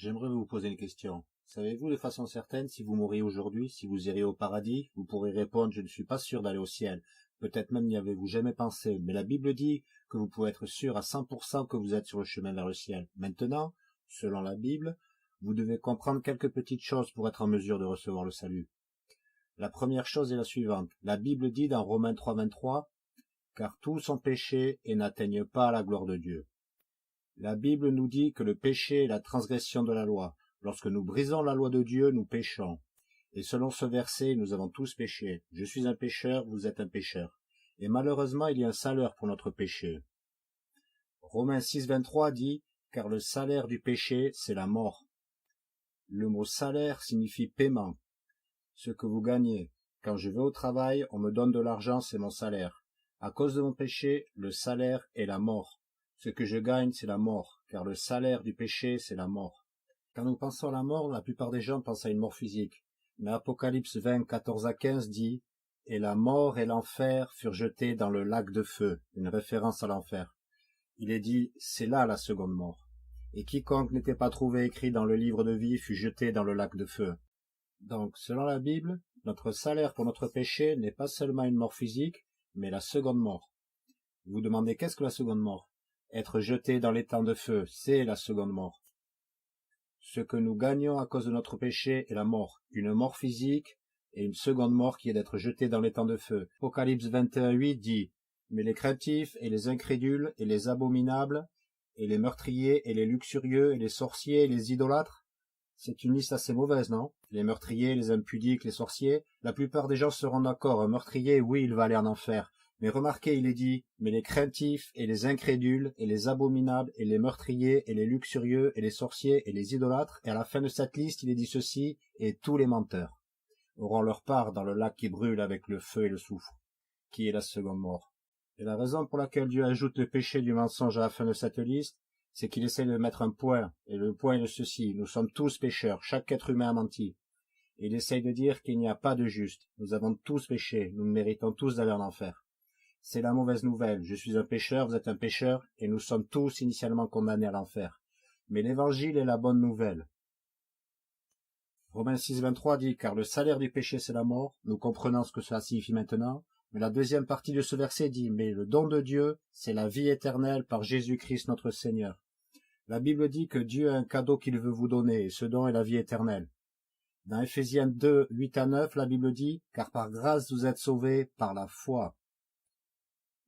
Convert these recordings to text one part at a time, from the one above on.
J'aimerais vous poser une question. Savez-vous de façon certaine si vous mourriez aujourd'hui, si vous iriez au paradis? Vous pourrez répondre, je ne suis pas sûr d'aller au ciel. Peut-être même n'y avez-vous jamais pensé, mais la Bible dit que vous pouvez être sûr à 100% que vous êtes sur le chemin vers le ciel. Maintenant, selon la Bible, vous devez comprendre quelques petites choses pour être en mesure de recevoir le salut. La première chose est la suivante. La Bible dit dans Romains 3,23, « Car tous ont péché et n'atteignent pas à la gloire de Dieu. » La Bible nous dit que le péché est la transgression de la loi. Lorsque nous brisons la loi de Dieu, nous péchons. Et selon ce verset, nous avons tous péché. Je suis un pécheur, vous êtes un pécheur. Et malheureusement, il y a un salaire pour notre péché. Romains 6,23 dit, « Car le salaire du péché, c'est la mort. » Le mot salaire signifie paiement. Ce que vous gagnez. Quand je vais au travail, on me donne de l'argent, c'est mon salaire. À cause de mon péché, le salaire est la mort. Ce que je gagne, c'est la mort, car le salaire du péché, c'est la mort. Quand nous pensons à la mort, la plupart des gens pensent à une mort physique. Mais Apocalypse 20, 14 à 15 dit « Et la mort et l'enfer furent jetés dans le lac de feu », une référence à l'enfer. Il est dit « C'est là la seconde mort. Et quiconque n'était pas trouvé écrit dans le livre de vie fut jeté dans le lac de feu. » Donc, selon la Bible, notre salaire pour notre péché n'est pas seulement une mort physique, mais la seconde mort. Vous vous demandez qu'est-ce que la seconde mort? Être jeté dans l'étang de feu, c'est la seconde mort. Ce que nous gagnons à cause de notre péché est la mort, une mort physique et une seconde mort qui est d'être jeté dans l'étang de feu. Apocalypse 21:8 dit « Mais les craintifs et les incrédules et les abominables et les meurtriers et les luxurieux et les sorciers et les idolâtres » C'est une liste assez mauvaise, non? Les meurtriers, les impudiques, les sorciers, la plupart des gens seront d'accord. Un meurtrier, oui, il va aller en enfer. Mais remarquez, il est dit, mais les craintifs et les incrédules et les abominables et les meurtriers et les luxurieux et les sorciers et les idolâtres, et à la fin de cette liste, il est dit ceci, et tous les menteurs auront leur part dans le lac qui brûle avec le feu et le soufre, qui est la seconde mort. Et la raison pour laquelle Dieu ajoute le péché du mensonge à la fin de cette liste, c'est qu'il essaie de mettre un point, et le point est de ceci, nous sommes tous pécheurs, chaque être humain a menti. Et il essaie de dire qu'il n'y a pas de juste, nous avons tous péché, nous méritons tous d'aller en enfer. C'est la mauvaise nouvelle. Je suis un pécheur, vous êtes un pécheur, et nous sommes tous initialement condamnés à l'enfer. Mais l'évangile est la bonne nouvelle. Romains 6,23 dit « Car le salaire du péché, c'est la mort ». Nous comprenons ce que cela signifie maintenant. Mais la deuxième partie de ce verset dit « Mais le don de Dieu, c'est la vie éternelle par Jésus-Christ notre Seigneur ». La Bible dit que Dieu a un cadeau qu'il veut vous donner, et ce don est la vie éternelle. Dans Ephésiens 2, 8 à 9, la Bible dit « Car par grâce vous êtes sauvés par la foi ».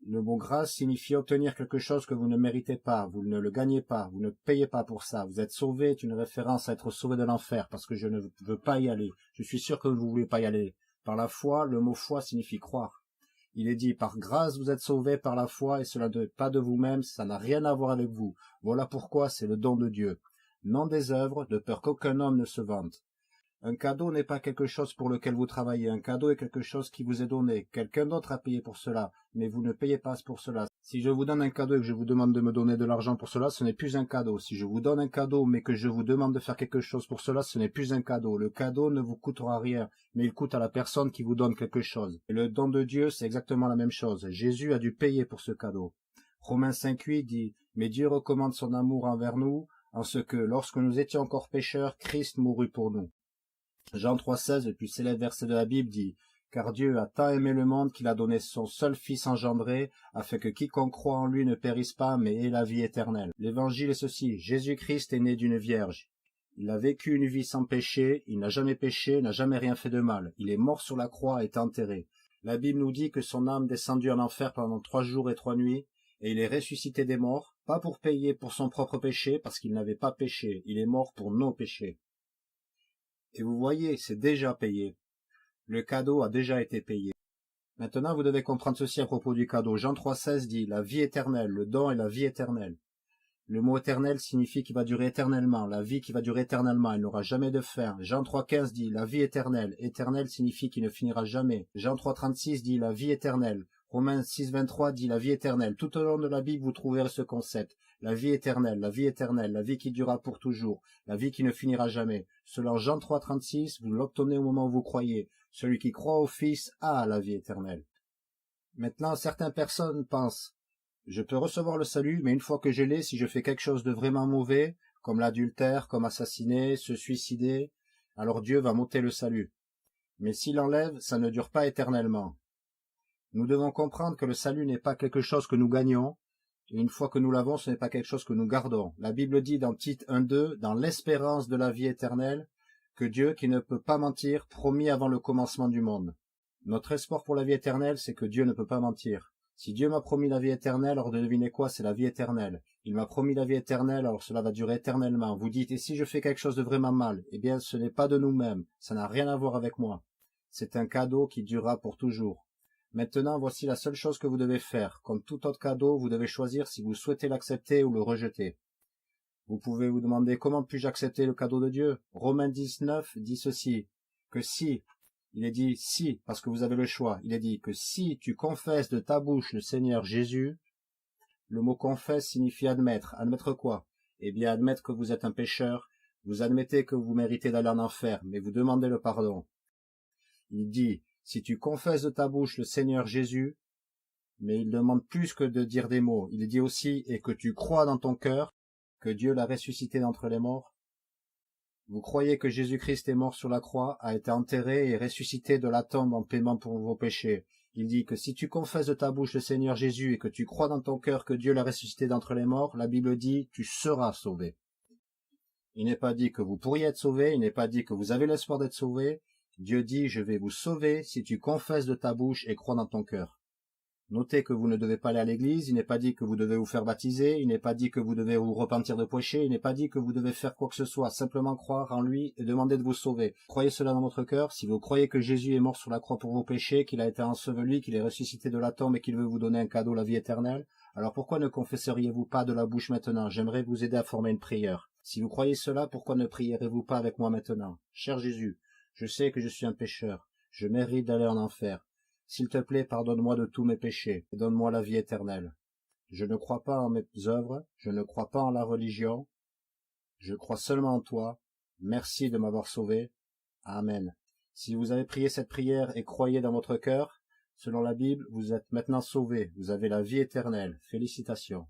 Le mot grâce signifie obtenir quelque chose que vous ne méritez pas, vous ne le gagnez pas, vous ne payez pas pour ça. Vous êtes sauvé est une référence à être sauvé de l'enfer, parce que je ne veux pas y aller. Je suis sûr que vous ne voulez pas y aller. Par la foi, le mot foi signifie croire. Il est dit, par grâce vous êtes sauvés par la foi, et cela n'est pas de vous-même, ça n'a rien à voir avec vous. Voilà pourquoi c'est le don de Dieu. Non des œuvres, de peur qu'aucun homme ne se vante. Un cadeau n'est pas quelque chose pour lequel vous travaillez. Un cadeau est quelque chose qui vous est donné. Quelqu'un d'autre a payé pour cela, mais vous ne payez pas pour cela. Si je vous donne un cadeau et que je vous demande de me donner de l'argent pour cela, ce n'est plus un cadeau. Si je vous donne un cadeau, mais que je vous demande de faire quelque chose pour cela, ce n'est plus un cadeau. Le cadeau ne vous coûtera rien, mais il coûte à la personne qui vous donne quelque chose. Et le don de Dieu, c'est exactement la même chose. Jésus a dû payer pour ce cadeau. Romains 5,8 dit « Mais Dieu recommande son amour envers nous, en ce que, lorsque nous étions encore pécheurs, Christ mourut pour nous. » Jean 3,16, le plus célèbre verset de la Bible, dit « Car Dieu a tant aimé le monde qu'il a donné son seul Fils engendré, afin que quiconque croit en lui ne périsse pas, mais ait la vie éternelle. » L'évangile est ceci, Jésus-Christ est né d'une vierge. Il a vécu une vie sans péché, il n'a jamais péché, n'a jamais rien fait de mal. Il est mort sur la croix et est enterré. La Bible nous dit que son âme descendit en enfer pendant 3 jours et 3 nuits, et il est ressuscité des morts, pas pour payer pour son propre péché, parce qu'il n'avait pas péché, il est mort pour nos péchés. Et vous voyez, c'est déjà payé. Le cadeau a déjà été payé. Maintenant, vous devez comprendre ceci à propos du cadeau. Jean 3,16 dit « La vie éternelle, le don est la vie éternelle ». Le mot éternel signifie qu'il va durer éternellement, la vie qui va durer éternellement, il n'aura jamais de fin. Jean 3,15 dit « La vie éternelle ». Éternel signifie qu'il ne finira jamais. Jean 3,36 dit « La vie éternelle ». Romains 6,23 dit « La vie éternelle ». Tout au long de la Bible, vous trouverez ce concept. La vie éternelle, la vie éternelle, la vie qui durera pour toujours, la vie qui ne finira jamais. Selon Jean 3,36, vous l'obtenez au moment où vous croyez. Celui qui croit au Fils a la vie éternelle. Maintenant, certaines personnes pensent « Je peux recevoir le salut, mais une fois que je l'ai, si je fais quelque chose de vraiment mauvais, comme l'adultère, comme assassiner, se suicider, alors Dieu va m'ôter le salut. Mais s'il enlève, ça ne dure pas éternellement. Nous devons comprendre que le salut n'est pas quelque chose que nous gagnons, et une fois que nous l'avons, ce n'est pas quelque chose que nous gardons. La Bible dit dans Tite 1:2, dans l'espérance de la vie éternelle, que Dieu, qui ne peut pas mentir, promit avant le commencement du monde. Notre espoir pour la vie éternelle, c'est que Dieu ne peut pas mentir. Si Dieu m'a promis la vie éternelle, alors devinez quoi, c'est la vie éternelle. Il m'a promis la vie éternelle, alors cela va durer éternellement. Vous dites, et si je fais quelque chose de vraiment mal? Eh bien, ce n'est pas de nous-mêmes, ça n'a rien à voir avec moi. C'est un cadeau qui durera pour toujours. Maintenant, voici la seule chose que vous devez faire. Comme tout autre cadeau, vous devez choisir si vous souhaitez l'accepter ou le rejeter. Vous pouvez vous demander comment puis-je accepter le cadeau de Dieu? Romains 19 dit ceci, que si, il est dit si, parce que vous avez le choix, il est dit que si tu confesses de ta bouche le Seigneur Jésus, le mot confesse signifie admettre. Admettre quoi? Eh bien, admettre que vous êtes un pécheur, vous admettez que vous méritez d'aller en enfer, mais vous demandez le pardon. Il dit, si tu confesses de ta bouche le Seigneur Jésus, mais il demande plus que de dire des mots. Il dit aussi, et que tu crois dans ton cœur que Dieu l'a ressuscité d'entre les morts. Vous croyez que Jésus-Christ est mort sur la croix, a été enterré et ressuscité de la tombe en paiement pour vos péchés. Il dit que si tu confesses de ta bouche le Seigneur Jésus et que tu crois dans ton cœur que Dieu l'a ressuscité d'entre les morts, la Bible dit, tu seras sauvé. Il n'est pas dit que vous pourriez être sauvé, il n'est pas dit que vous avez l'espoir d'être sauvé. Dieu dit, je vais vous sauver si tu confesses de ta bouche et crois dans ton cœur. Notez que vous ne devez pas aller à l'église, il n'est pas dit que vous devez vous faire baptiser, il n'est pas dit que vous devez vous repentir de péché, il n'est pas dit que vous devez faire quoi que ce soit, simplement croire en lui et demander de vous sauver. Croyez cela dans votre cœur, si vous croyez que Jésus est mort sur la croix pour vos péchés, qu'il a été enseveli, qu'il est ressuscité de la tombe et qu'il veut vous donner un cadeau, la vie éternelle, alors pourquoi ne confesseriez-vous pas de la bouche maintenant? J'aimerais vous aider à former une prière. Si vous croyez cela, pourquoi ne prierez-vous pas avec moi maintenant? Cher Jésus, je sais que je suis un pécheur, je mérite d'aller en enfer. S'il te plaît, pardonne-moi de tous mes péchés et donne-moi la vie éternelle. Je ne crois pas en mes œuvres, je ne crois pas en la religion, je crois seulement en toi. Merci de m'avoir sauvé. Amen. Si vous avez prié cette prière et croyez dans votre cœur, selon la Bible, vous êtes maintenant sauvés, vous avez la vie éternelle. Félicitations.